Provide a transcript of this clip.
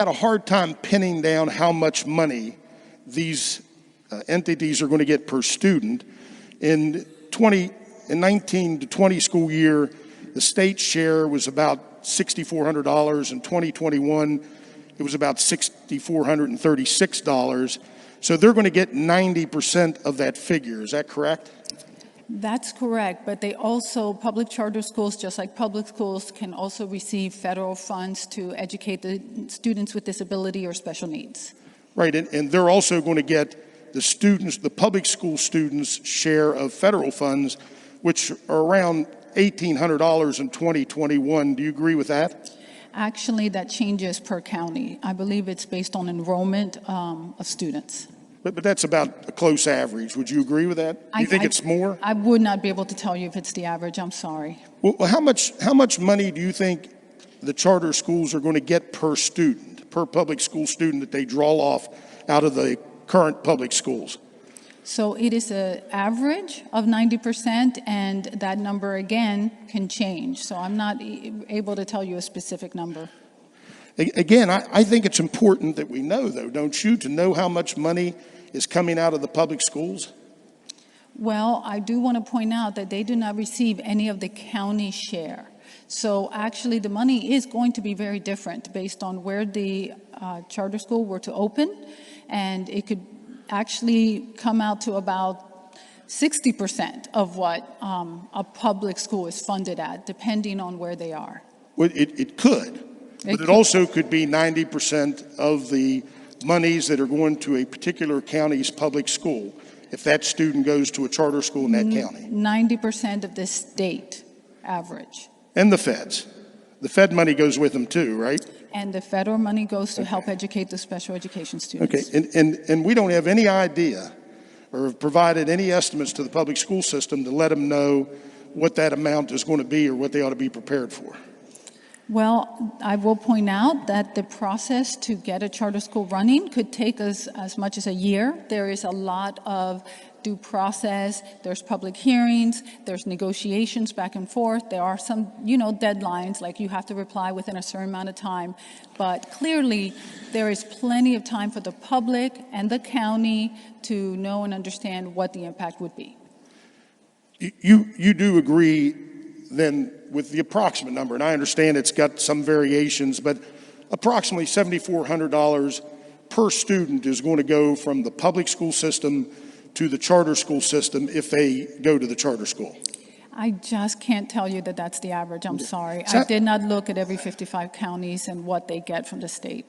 had a hard time pinning down how much money these entities are going to get per student. In 19 to 20 school year, the state share was about $6,400. In 2021, it was about $6,436. So they're going to get 90% of that figure. Is that correct? That's correct, but they also, public charter schools, just like public schools, can also receive federal funds to educate the students with disability or special needs. Right, and they're also going to get the students, the public school students' share of federal funds, which are around $1,800 in 2021. Do you agree with that? Actually, that changes per county. I believe it's based on enrollment of students. But that's about a close average. Would you agree with that? Do you think it's more? I would not be able to tell you if it's the average. I'm sorry. Well, how much money do you think the charter schools are going to get per student, per public school student that they draw off out of the current public schools? So it is an average of 90%, and that number again can change. So I'm not able to tell you a specific number. Again, I think it's important that we know, though, don't you, to know how much money is coming out of the public schools? Well, I do want to point out that they do not receive any of the county share. So actually the money is going to be very different based on where the charter school were to open, and it could actually come out to about 60% of what a public school is funded at, depending on where they are. Well, it could. But it also could be 90% of the monies that are going to a particular county's public school if that student goes to a charter school in that county. 90% of the state average. And the feds. The Fed money goes with them too, right? And the federal money goes to help educate the special education students. Okay, and we don't have any idea or have provided any estimates to the public school system to let them know what that amount is going to be or what they ought to be prepared for. Well, I will point out that the process to get a charter school running could take us as much as a year. There is a lot of due process, there's public hearings, there's negotiations back and forth. There are some, deadlines, like you have to reply within a certain amount of time. But clearly, there is plenty of time for the public and the county to know and understand what the impact would be. You do agree then with the approximate number, and I understand it's got some variations, but approximately $7,400 per student is going to go from the public school system to the charter school system if they go to the charter school. I just can't tell you that that's the average. I'm sorry. I did not look at every 55 counties and what they get from the state.